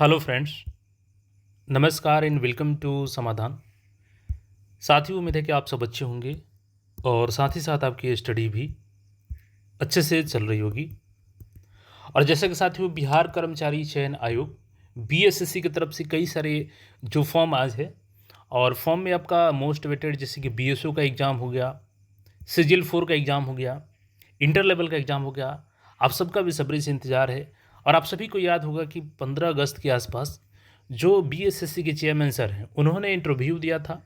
Hello friends, नमस्कार and welcome to समाधान। साथियों, उम्मीद है कि आप सब अच्छे होंगे और साथ ही साथ आपकी स्टडी भी अच्छे से चल रही होगी। और जैसा कि साथियों, बिहार कर्मचारी चयन आयोग बीएसएससी की तरफ से कई सारे जो फॉर्म आज है, और फॉर्म में आपका मोस्ट वेटेड जैसे कि बीएसओ का एग्ज़ाम हो गया, सिजिल 4 का एग्ज़ाम हो गया, इंटर लेवल का एग्ज़ाम हो गया। आप सबका बेसब्री से इंतज़ार है। और आप सभी को याद होगा कि 15 अगस्त के आसपास जो बीएसएससी के चेयरमैन सर हैं, उन्होंने इंटरव्यू दिया था।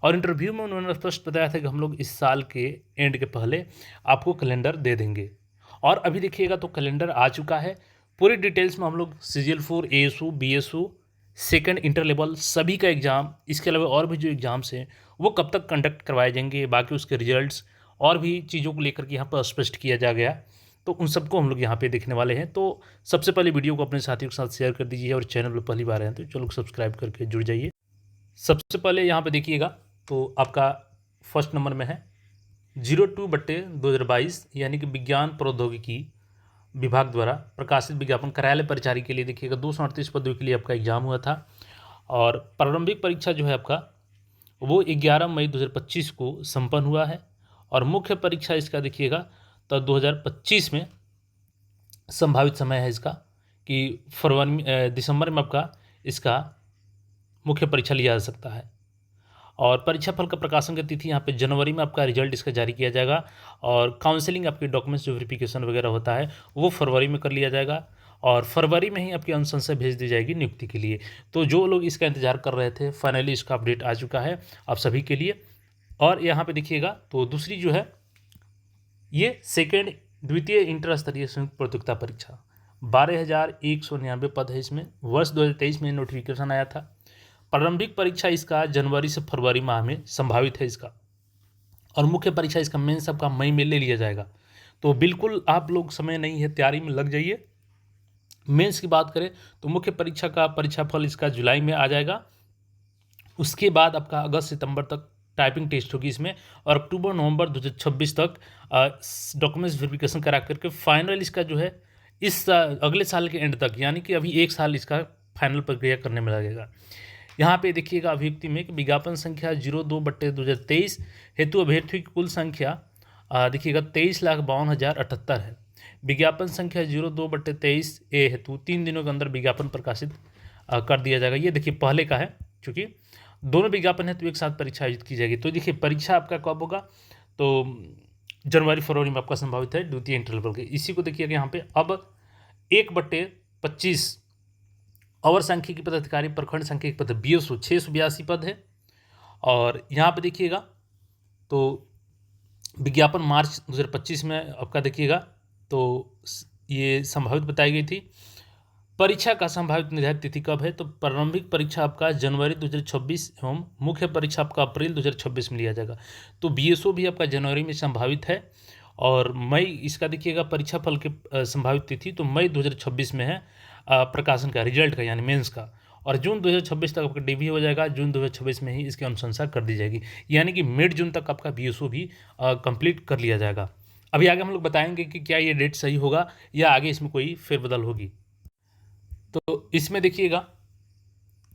और इंटरव्यू में उन्होंने स्पष्ट बताया था कि हम लोग इस साल के एंड के पहले आपको कैलेंडर दे देंगे। और अभी देखिएगा तो कैलेंडर आ चुका है। पूरी डिटेल्स में हम लोग CGL 4, ASO, BSO, second inter level सभी का एग्ज़ाम, इसके अलावा और भी जो एग्ज़ाम्स हैं वो कब तक कंडक्ट करवाए जाएंगे, बाकी उसके रिजल्ट्स और भी चीज़ों को लेकर के यहाँ पर स्पष्ट किया जा गया। तो उन सबको हम लोग यहाँ पे देखने वाले हैं। तो सबसे पहले वीडियो को अपने साथियों के साथ शेयर कर दीजिए, और चैनल पर पहली बार आए हैं तो चलो सब्सक्राइब करके जुड़ जाइए। सबसे पहले यहाँ पे देखिएगा तो आपका फर्स्ट नंबर में है 02/2022, यानी कि विज्ञान प्रौद्योगिकी विभाग द्वारा प्रकाशित विज्ञापन कार्यालय परिचारी के लिए। देखिएगा 238 पदों के लिए आपका एग्जाम हुआ था। और प्रारंभिक परीक्षा जो है आपका वो 11 मई 2025 को संपन्न हुआ है। और मुख्य परीक्षा इसका देखिएगा तो 2025 में संभावित समय है इसका कि दिसंबर में आपका इसका मुख्य परीक्षा लिया जा सकता है। और परीक्षा फल का प्रकाशन की तिथि यहाँ पे जनवरी में आपका रिजल्ट इसका जारी किया जाएगा। और काउंसलिंग आपके डॉक्यूमेंट्स जो वेरिफिकेशन वगैरह होता है वो फरवरी में कर लिया जाएगा। और फरवरी में ही आपकी अनुशंसा भेज दी जाएगी नियुक्ति के लिए। तो जो लोग इसका इंतजार कर रहे थे, फाइनली इसका अपडेट आ चुका है आप सभी के लिए। और यहाँ पे देखिएगा तो दूसरी जो है ये सेकेंड द्वितीय इंटर स्तरीय संयुक्त प्रतियोगिता परीक्षा 12,199 पद है। इसमें वर्ष 2023 में नोटिफिकेशन आया था। प्रारंभिक परीक्षा इसका जनवरी से फरवरी माह में संभावित है इसका। और मुख्य परीक्षा इसका मेंस आपका मई में ले लिया जाएगा। तो बिल्कुल आप लोग समय नहीं है, तैयारी में लग जाइए। मेंस की बात करें तो मुख्य परीक्षा का परीक्षाफल इसका जुलाई में आ जाएगा। उसके बाद आपका अगस्त सितंबर तक टाइपिंग टेस्ट होगी इसमें। और अक्टूबर नवंबर 2026 तक डॉक्यूमेंट्स वेरिफिकेशन करा करके फाइनल इसका जो है इस अगले साल के एंड तक, यानी कि अभी एक साल इसका फाइनल प्रक्रिया करने में लगेगा। यहाँ पे देखिएगा अभिव्यक्ति में कि विज्ञापन संख्या 02/2023 हेतु अभ्यर्थियों की कुल संख्या देखिएगा 23,52,078 है। विज्ञापन संख्या 02/23 ए हेतु 3 दिनों के अंदर विज्ञापन प्रकाशित कर दिया जाएगा। ये देखिए पहले का है, क्योंकि दोनों विज्ञापन है तो एक साथ परीक्षा आयोजित की जाएगी। तो देखिए परीक्षा आपका कब होगा तो जनवरी फरवरी में आपका संभावित है द्वितीय इंटर लेवल के। इसी को देखिएगा यहाँ पे अब 1/25 अवर सांख्यिकी पदाधिकारी प्रखंड सांख्यिकी पद बीएसओ 682 पद है। और यहाँ पे देखिएगा तो विज्ञापन मार्च 2025 में आपका देखिएगा तो ये संभावित बताई गई थी। परीक्षा का संभावित निर्धारित तिथि कब है तो प्रारंभिक परीक्षा आपका जनवरी 2026 एवं मुख्य परीक्षा आपका अप्रैल 2026 में लिया जाएगा। तो बीएसओ भी आपका जनवरी में संभावित है। और मई इसका देखिएगा परीक्षा फल के संभावित तिथि तो मई 2026 में है प्रकाशन का, रिजल्ट का यानी मेंस का। और जून 2026 तक आपका डीबी हो जाएगा। जून 2026 में ही इसकी अनुशंसा कर दी जाएगी, यानी कि मिड जून तक आपका बीएसओ भी कंप्लीट कर लिया जाएगा। अभी आगे हम लोग बताएंगे कि क्या ये डेट सही होगा या आगे इसमें कोई फेरबदल होगी। तो इसमें देखिएगा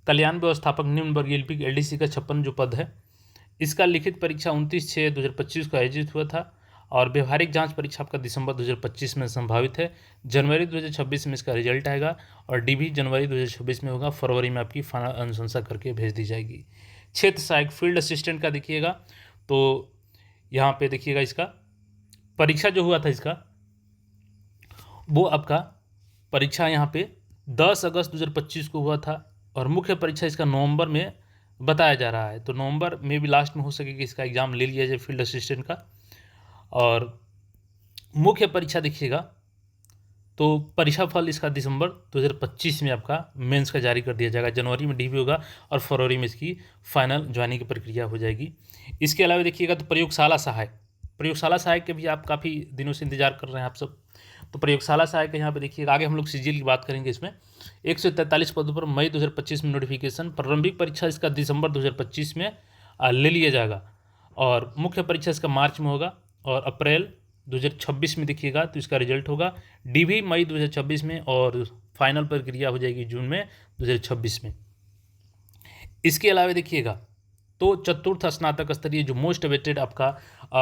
कल्याण व्यवस्थापक निम्न वर्गीय लिपिक एलडीसी का 56 जो पद है, इसका लिखित परीक्षा 29/6/2025 को आयोजित हुआ था। और व्यवहारिक जांच परीक्षा आपका दिसंबर 2025 में संभावित है। जनवरी 2026 में इसका रिजल्ट आएगा। और डीबी जनवरी 2026 में होगा। फरवरी में आपकी फाइनल अनुशंसा करके भेज दी जाएगी। क्षेत्र सहायक फील्ड असिस्टेंट का देखिएगा तो यहाँ पे देखिएगा इसका परीक्षा जो हुआ था इसका वो आपका परीक्षा यहाँ पे 10 अगस्त 2025 को हुआ था। और मुख्य परीक्षा इसका नवंबर में बताया जा रहा है। तो नवंबर में भी लास्ट में हो सके कि इसका एग्ज़ाम ले लिया जाए फील्ड असिस्टेंट का। और मुख्य परीक्षा देखिएगा तो परीक्षा फल इसका दिसंबर 2025 में आपका मेंस का जारी कर दिया जाएगा। जनवरी में डीबी होगा और फरवरी में इसकी फाइनल ज्वाइनिंग की प्रक्रिया हो जाएगी। इसके अलावा देखिएगा तो प्रयोगशाला सहायक के भी आप काफ़ी दिनों से इंतजार कर रहे हैं आप सब। तो प्रयोगशाला सहायक यहाँ पे देखिएगा आगे हम लोग सीजीएल की बात करेंगे। इसमें 143 पदों पर मई 2025 में नोटिफिकेशन। प्रारंभिक परीक्षा इसका दिसंबर 2025 में ले लिया जाएगा। और मुख्य परीक्षा इसका मार्च में होगा। और अप्रैल 2026 में देखिएगा तो इसका रिजल्ट होगा। डीबी मई 2026 में और फाइनल प्रक्रिया हो जाएगी जून में 2026 में। इसके अलावा देखिएगा तो चतुर्थ स्नातक स्तरीय जो मोस्ट अवेटेड आपका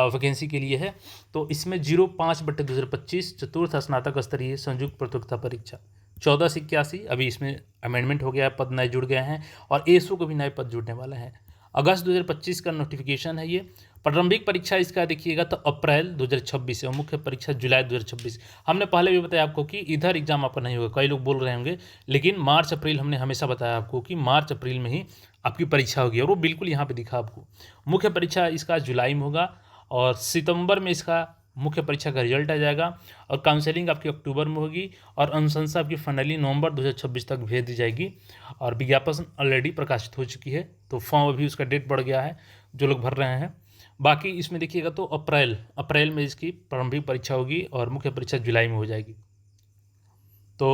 वैकेंसी के लिए है, तो इसमें 05/2025 चतुर्थ स्नातक स्तरीय संयुक्त प्रतियोगिता परीक्षा 14 से 81, अभी इसमें अमेंडमेंट हो गया है, पद नए जुड़ गए हैं और एएसओ को भी नए पद जुड़ने वाले हैं। अगस्त 2025 का नोटिफिकेशन है ये। प्रारंभिक परीक्षा इसका देखिएगा तो अप्रैल 2026 है और मुख्य परीक्षा जुलाई 2026। हमने पहले भी बताया आपको कि इधर एग्जाम आपका नहीं होगा, कई लोग बोल रहे होंगे, लेकिन मार्च अप्रैल हमने हमेशा बताया आपको कि मार्च अप्रैल में ही आपकी परीक्षा होगी और वो बिल्कुल यहाँ पे दिखा आपको। मुख्य परीक्षा इसका जुलाई में होगा और सितंबर में इसका मुख्य परीक्षा का रिजल्ट आ जाएगा और काउंसलिंग आपकी अक्टूबर में होगी और अनुशंसा आपकी फाइनली नवंबर 2026 तक भेज दी जाएगी और विज्ञापन ऑलरेडी प्रकाशित हो चुकी है, तो फॉर्म अभी उसका डेट बढ़ गया है जो लोग भर रहे हैं। बाकी इसमें देखिएगा तो अप्रैल में इसकी प्रारंभिक परीक्षा होगी और मुख्य परीक्षा जुलाई में हो जाएगी। तो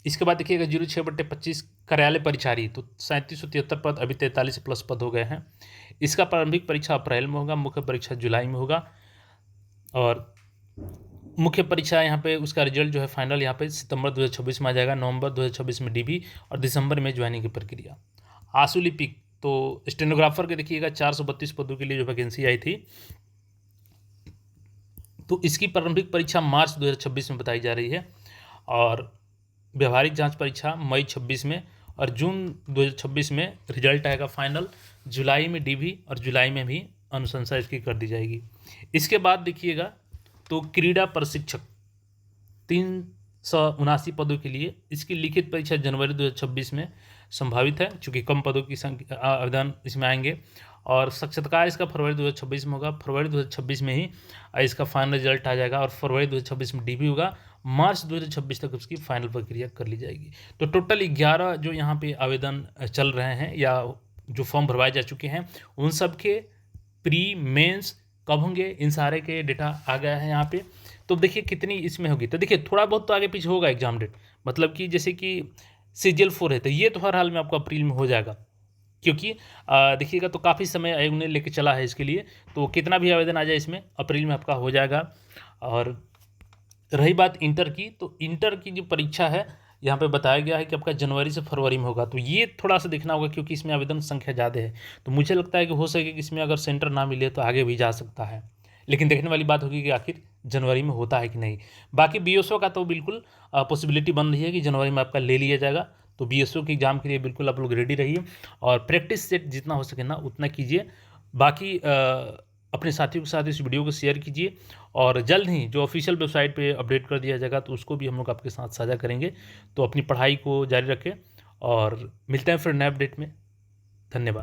इसके बाद देखिएगा 06/25 कार्यालय परिचारी, तो 3773 पद, अभी 43 प्लस पद हो गए हैं। इसका प्रारंभिक परीक्षा अप्रैल में होगा, मुख्य परीक्षा जुलाई में होगा और मुख्य परीक्षा यहाँ पे उसका रिजल्ट जो है फाइनल यहाँ पे सितंबर 2026 में आ जाएगा, नवंबर 2026 में डीबी और दिसंबर में ज्वाइनिंग की प्रक्रिया। आशु लिपिक, तो स्टेनोग्राफर के देखिएगा 432 पदों के लिए जो वैकेंसी आई थी, तो इसकी प्रारंभिक परीक्षा मार्च 2026 में बताई जा रही है और व्यवहारिक जांच परीक्षा मई 26 में और जून 2026 में रिजल्ट आएगा फाइनल, जुलाई में डीवी और जुलाई में भी अनुशंसा इसकी कर दी जाएगी। इसके बाद देखिएगा तो क्रीड़ा प्रशिक्षक 379 पदों के लिए इसकी लिखित परीक्षा जनवरी 2026 में संभावित है, चूँकि कम पदों की संख्या आवेदन इसमें आएंगे और साक्षात्कार इसका फरवरी 2026 में होगा। फरवरी 2026 में ही इसका फाइनल रिजल्ट आ जाएगा और फरवरी 2026 में डीबी होगा, मार्च 2026 तक उसकी फाइनल प्रक्रिया कर ली जाएगी। तो टोटल 11 जो यहाँ पे आवेदन चल रहे हैं या जो फॉर्म भरवाए जा चुके हैं उन सब के प्री मेंस कब होंगे, इन सारे के डेटा आ गया है यहाँ पे। तो देखिए कितनी इसमें होगी, तो देखिए थोड़ा बहुत तो आगे पीछे होगा एग्जाम डेट, मतलब कि जैसे कि CGL 4 है तो ये तो हर हाल में आपको अप्रैल में हो जाएगा, क्योंकि देखिएगा तो काफ़ी समय आयोग ने लेके चला है इसके लिए, तो कितना भी आवेदन आ जाए इसमें अप्रैल में आपका हो जाएगा। और रही बात इंटर की, तो इंटर की जो परीक्षा है यहाँ पे बताया गया है कि आपका जनवरी से फरवरी में होगा, तो ये थोड़ा सा देखना होगा क्योंकि इसमें आवेदन संख्या ज़्यादा है। तो मुझे लगता है कि हो सके कि इसमें अगर सेंटर ना मिले तो आगे भी जा सकता है, लेकिन देखने वाली बात होगी कि आखिर जनवरी में होता है कि नहीं। बाकी BSO का तो बिल्कुल पॉसिबिलिटी बन रही है कि जनवरी में आपका ले लिया जाएगा, तो BSO के एग्ज़ाम के लिए बिल्कुल आप लोग रेडी रहिए और प्रैक्टिस सेट जितना हो सके ना उतना कीजिए। बाकी अपने साथियों के साथ इस वीडियो को शेयर कीजिए और जल्द ही जो ऑफिशियल वेबसाइट पे अपडेट कर दिया जाएगा तो उसको भी हम लोग आपके साथ साझा करेंगे। तो अपनी पढ़ाई को जारी रखें और मिलते हैं फिर नए अपडेट में। धन्यवाद।